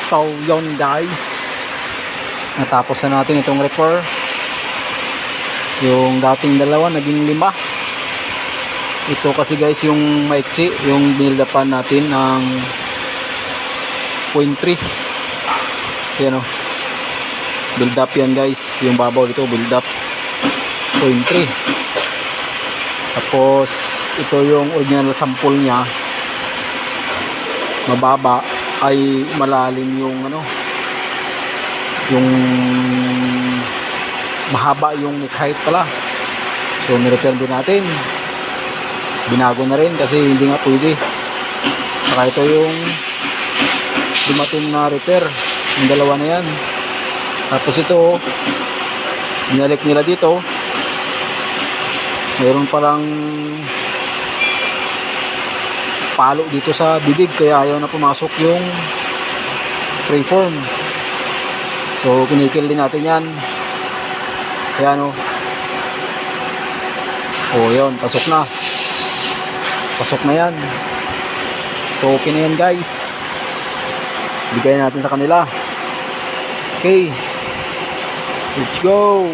So yun guys, natapos na natin itong repair. Yung dating dalawa naging 5. Ito kasi guys yung maiksi, yung build-upan natin ng 0.3. Yan o, build up yan guys. Yung babaw dito build up 0.3. Tapos ito yung original sample nya, mababa ay malalim yung ano, yung mahaba yung neck height pala. So nirepair din natin, binago na rin kasi hindi nga pwede. Saka ito yung dumating na repair, yung dalawa na yan. Tapos ito binalik nila dito, mayroon palang palo dito sa bibig kaya ayaw na pumasok yung freeform. So kinikil din natin yan. Ayan o. O yun, pasok na. Pasok na yan. So okay na yan guys. Bigay natin sa kanila. Okay, let's go.